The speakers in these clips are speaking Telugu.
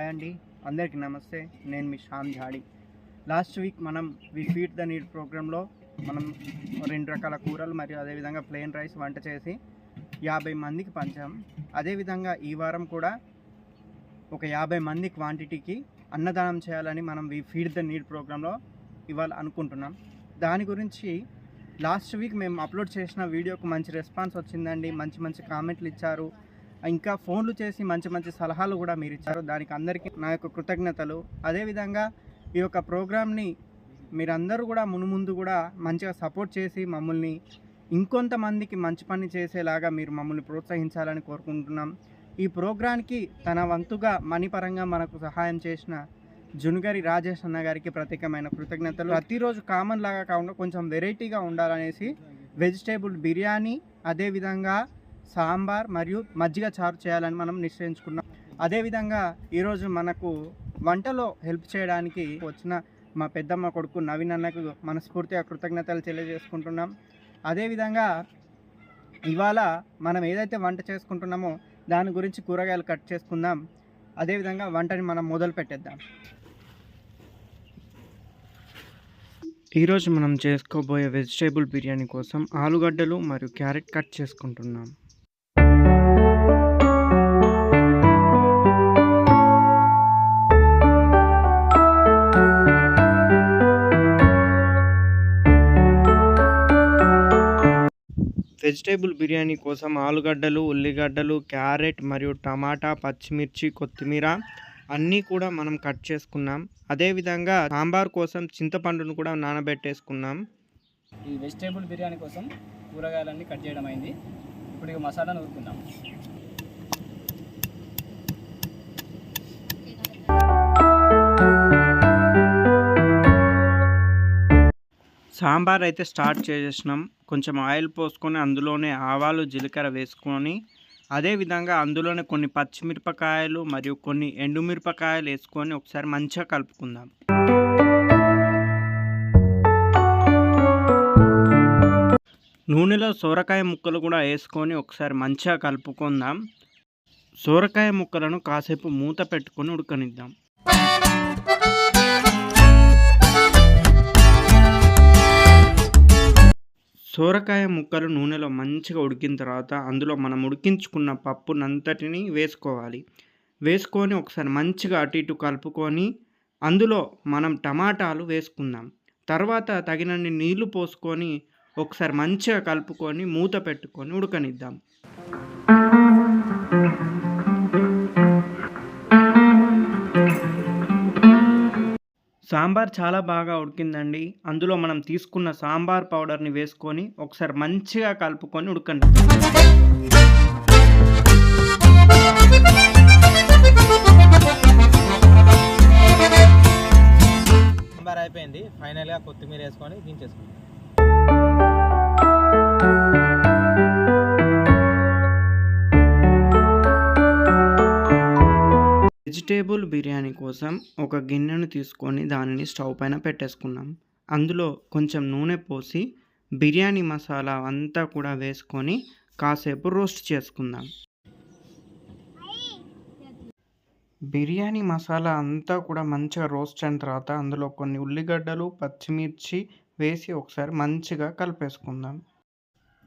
హాయ్ అండి, అందరికీ నమస్తే. నేను మీ శ్యామ్ ఝాడి. లాస్ట్ వీక్ మనం వి ఫీడ్ ద నీడ్ ప్రోగ్రాంలో మనం 2 రకాల కూరలు మరియు అదేవిధంగా ప్లెయిన్ రైస్ వంట చేసి 50 మందికి పంచాం. అదేవిధంగా ఈ వారం కూడా ఒక 50 మంది క్వాంటిటీకి అన్నదానం చేయాలని మనం వి ఫీడ్ ద నీడ్ ప్రోగ్రాంలో ఇవాళ అనుకుంటున్నాం. దాని గురించి లాస్ట్ వీక్ మేము అప్లోడ్ చేసిన వీడియోకు మంచి రెస్పాన్స్ వచ్చిందండి. మంచి కామెంట్లు ఇచ్చారు. ఇంకా ఫోన్లు చేసి మంచి సలహాలు కూడా మీరు ఇచ్చారు. దానికి అందరికీ నా యొక్క కృతజ్ఞతలు. అదేవిధంగా ఈ యొక్క ప్రోగ్రామ్ని మీరందరూ కూడా మునుముందు కూడా మంచిగా సపోర్ట్ చేసి మమ్మల్ని ఇంకొంతమందికి మంచి పని చేసేలాగా మీరు మమ్మల్ని ప్రోత్సహించాలని కోరుకుంటున్నాం. ఈ ప్రోగ్రాంకి తన వంతుగా మనీ పరంగా మనకు సహాయం చేసిన జునుగరి రాజేష్ అన్న గారికి ప్రత్యేకమైన కృతజ్ఞతలు. ప్రతిరోజు కామన్ లాగా కాకుండా కొంచెం వెరైటీగా ఉండాలనేసి వెజిటేబుల్ బిర్యానీ, అదేవిధంగా సాంబార్ మరియు మజ్జిగ చారు చేయాలని మనం నిశ్చయించుకున్నాం. అదేవిధంగా ఈరోజు మనకు వంటలో హెల్ప్ చేయడానికి వచ్చిన మా పెద్దమ్మ కొడుకు నవీన్ అన్నకు మనస్ఫూర్తిగా కృతజ్ఞతలు తెలియజేసుకుంటున్నాం. అదేవిధంగా ఇవాళ మనం ఏదైతే వంట చేసుకుంటున్నామో దాని గురించి కూరగాయలు కట్ చేసుకుందాం. అదేవిధంగా వంటని మనం మొదలు పెట్టేద్దాం. ఈరోజు మనం చేసుకోబోయే వెజిటేబుల్ బిర్యానీ కోసం ఆలుగడ్డలు మరియు క్యారెట్ కట్ చేసుకుంటున్నాం. వెజిటేబుల్ బిర్యానీ కోసం ఆలుగడ్డలు, ఉల్లిగడ్డలు, క్యారెట్ మరియు టమాటా, పచ్చిమిర్చి, కొత్తిమీర అన్నీ కూడా మనం కట్ చేసుకున్నాం. అదేవిధంగా సాంబార్ కోసం చింతపండును కూడా నానబెట్టేసుకున్నాం. ఈ వెజిటేబుల్ బిర్యానీ కోసం కూరగాయలన్నీ కట్ చేయడం అయింది. ఇప్పుడు ఇక మసాలా నూరుకుందాం. సాంబార్ అయితే స్టార్ట్ చేసేసినాం. కొంచెం ఆయిల్ పోసుకొని అందులోనే ఆవాలు, జీలకర్ర వేసుకొని అదేవిధంగా అందులోనే కొన్ని పచ్చిమిరపకాయలు మరియు కొన్ని ఎండుమిరపకాయలు వేసుకొని ఒకసారి మంచిగా కలుపుకుందాం. నూనెలో సొరకాయ ముక్కలు కూడా వేసుకొని ఒకసారి మంచిగా కలుపుకుందాం. సొరకాయ ముక్కలను కాసేపు మూత పెట్టుకొని ఉడకనిద్దాం. సొరకాయ ముక్కలు నూనెలో మంచిగా ఉడికిన తర్వాత అందులో మనం ఉడికించుకున్న పప్పునంతటిని వేసుకోవాలి. వేసుకొని ఒకసారి మంచిగా అటు ఇటు కలుపుకొని అందులో మనం టమాటాలు వేసుకుందాం. తర్వాత తగినన్ని నీళ్లు పోసుకొని ఒకసారి మంచిగా కలుపుకొని మూత పెట్టుకొని ఉడకనిద్దాం. సాంబార్ చాలా బాగా ఉడికిందండి. అందులో మనం తీసుకున్న సాంబార్ పౌడర్ని వేసుకొని ఒకసారి మంచిగా కలుపుకొని ఉడకండి. సాంబార్ అయిపోయింది. ఫైనల్గా కొత్తిమీర వేసుకొని దించేసుకుంటాం. వెజిటేబుల్ బిర్యానీ కోసం ఒక గిన్నెను తీసుకొని దానిని స్టవ్ పైన పెట్టేసుకున్నాం. అందులో కొంచెం నూనె పోసి బిర్యానీ మసాలా అంతా కూడా వేసుకొని కాసేపు రోస్ట్ చేసుకుందాం. బిర్యానీ మసాలా అంతా కూడా మంచిగా రోస్ట్ అయిన తర్వాత అందులో కొన్ని ఉల్లిగడ్డలు, పచ్చిమిర్చి వేసి ఒకసారి మంచిగా కలిపేసుకుందాం.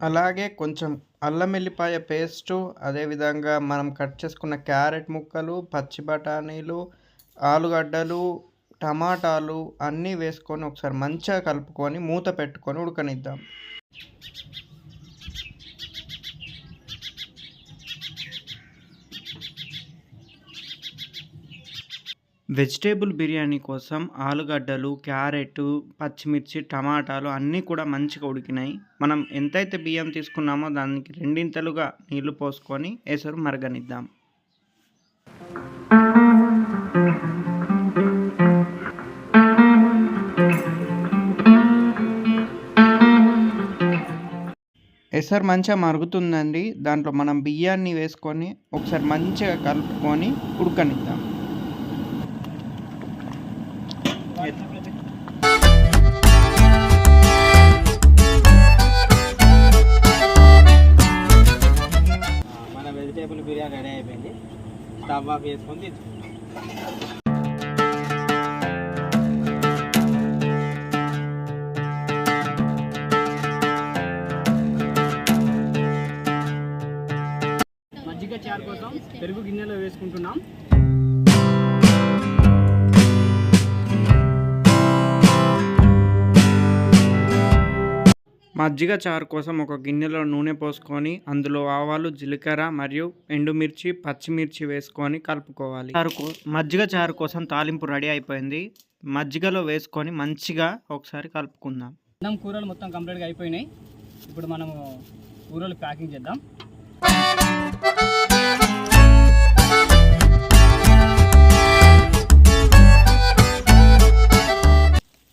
అలాగే కొంచెం అల్లం వెల్లిపాయ పేస్టు, అదేవిధంగా మనం కట్ చేసుకున్న క్యారెట్ ముక్కలు, పచ్చి బఠానీలు, ఆలుగడ్డలు, టమాటాలు అన్నీ వేసుకొని ఒకసారి మంచిగా కలుపుకొని మూత పెట్టుకొని ఉడకనిద్దాం. వెజిటేబుల్ బిర్యానీ కోసం ఆలుగడ్డలు, క్యారెట్, పచ్చిమిర్చి, టమాటాలు అన్నీ కూడా మంచిగా ఉడికినాయి. మనం ఎంతైతే బియ్యం తీసుకున్నామో దానికి 2 నీళ్లు పోసుకొని ఎసరు మరగనిద్దాం. ఎసరు మంచిగా మరుగుతుందండి. దాంట్లో మనం బియ్యాన్ని వేసుకొని ఒకసారి మంచిగా కలుపుకొని ఉడకనిద్దాం. మన వెజిటేబుల్ బిర్యానీ రెడీ అయిపోయింది. స్టవ్ ఆఫ్ చేసుకొని తీసుకుంటాం. మజ్జిగ చారు కోసం పెరుగు గిన్నెలో వేసుకుంటున్నాం. మజ్జిగ చారు కోసం ఒక గిన్నెలో నూనె పోసుకొని అందులో ఆవాలు, జీలకర్ర మరియు ఎండుమిర్చి, పచ్చిమిర్చి వేసుకొని కలుపుకోవాలి. మజ్జిగ చారు కోసం తాలింపు రెడీ అయిపోయింది. మజ్జిగలో వేసుకొని మంచిగా ఒకసారి కలుపుకుందాం. అన్నం కూరలు మొత్తం కంప్లీట్గా అయిపోయినాయి. ఇప్పుడు మనము కూరలు ప్యాకింగ్ చేద్దాం.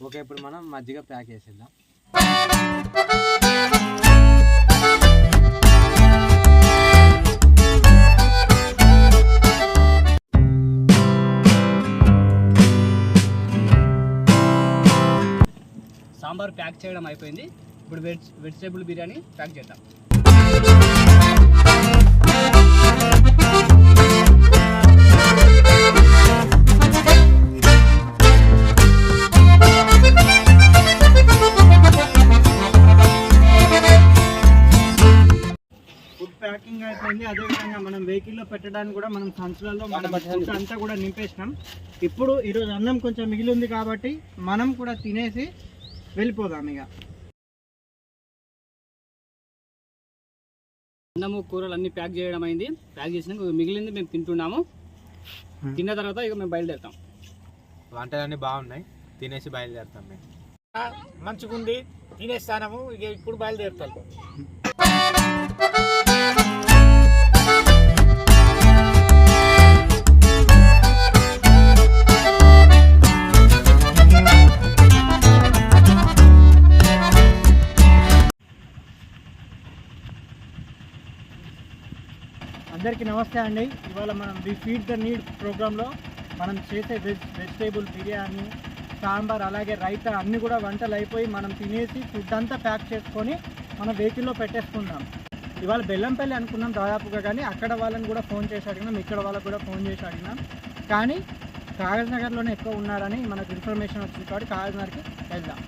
ఓకే, ఇప్పుడు మనం మజ్జిగ ప్యాక్ చేసేద్దాం. సాంబార్ ప్యాక్ చేయడం అయిపోయింది. ఇప్పుడు వెజిటేబుల్ బిర్యానీ ప్యాక్ చేద్దాం. ఫుడ్ ప్యాకింగ్ అయిపోయింది. అదేవిధంగా మనం వెహికల్లో పెట్టడానికి కూడా మనం సంచులలో మనం ఫుడ్ అంతా కూడా నింపేసినాం. ఇప్పుడు ఈరోజు అన్నం కొంచెం మిగిలి ఉంది కాబట్టి మనం కూడా తినేసి వెళ్ళిపోదాం. ఇక అన్నము కూరలు అన్నీ ప్యాక్ చేయడం అయింది. ప్యాక్ చేసినాక మిగిలింది మేము తింటున్నాము. తిన్న తర్వాత ఇక మేము బయలుదేరుతాం. వంటలన్నీ బాగున్నాయి, తినేసి బయలుదేరుతాం. మేము మంచిగుంది, తినేస్తాము. ఇక ఇప్పుడు బయలుదేరుతాం. అందరికీ నమస్తే అండి. ఇవాళ మనం వి ఫీడ్ ద నీడ్ ప్రోగ్రాంలో మనం చేసే వెజిటేబుల్ బిర్యానీ, సాంబార్, అలాగే రైతా అన్నీ కూడా వంటలు అయిపోయి మనం తినేసి ఫుడ్ అంతా ప్యాక్ చేసుకొని మన వెహికల్లో పెట్టేసుకుందాం. ఇవాళ బెల్లంపల్లి అనుకున్నాం దాదాపుగా, కానీ అక్కడ వాళ్ళని కూడా ఫోన్ చేసి అడిగినాం, ఇక్కడ వాళ్ళకి కూడా ఫోన్ చేసి అడిగినాం. కానీ కాగజ్ నగర్లోనే ఎక్కువ ఉన్నారని మనకు ఇన్ఫర్మేషన్ వచ్చింది కాబట్టి కాగజ్ నగర్కి వెళ్దాం.